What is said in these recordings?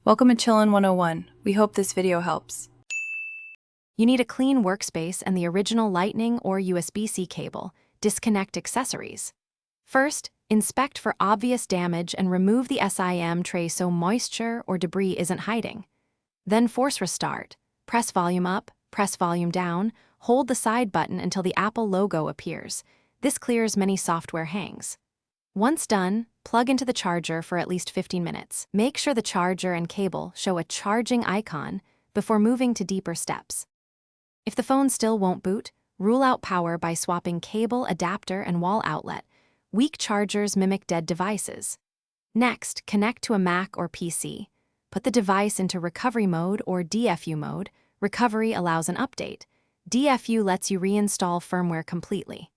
Welcome to Chillin' 101. We hope this video helps. You need a clean workspace and the original Lightning or USB-C cable. Disconnect accessories. First, inspect for obvious damage and remove the SIM tray so moisture or debris isn't hiding. Then force restart. Press volume up, press volume down, hold the side button until the Apple logo appears. This clears many software hangs. Once done, plug into the charger for at least 15 minutes. Make sure the charger and cable show a charging icon before moving to deeper steps. If the phone still won't boot, rule out power by swapping cable, adapter, and wall outlet. Weak chargers mimic dead devices. Next, connect to a Mac or PC. Put the device into recovery mode or DFU mode. Recovery allows an update. DFU lets you reinstall firmware completely.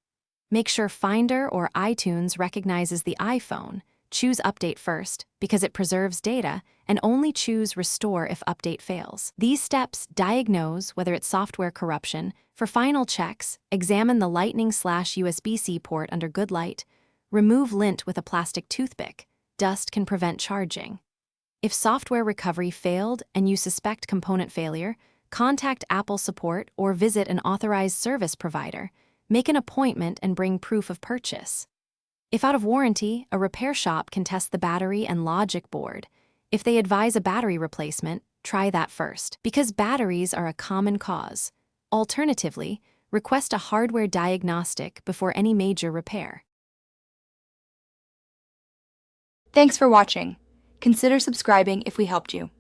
Make sure Finder or iTunes recognizes the iPhone. Choose Update first because it preserves data, and only choose Restore if update fails. These steps diagnose whether it's software corruption. For final checks, examine the Lightning/USB-C port under good light. Remove lint with a plastic toothpick. Dust can prevent charging. If software recovery failed and you suspect component failure, contact Apple support or visit an authorized service provider. Make an appointment and bring proof of purchase. If out of warranty, a repair shop can test the battery and logic board. If they advise a battery replacement, try that first, because batteries are a common cause. Alternatively, request a hardware diagnostic before any major repair. Thanks for watching. Consider subscribing if we helped you.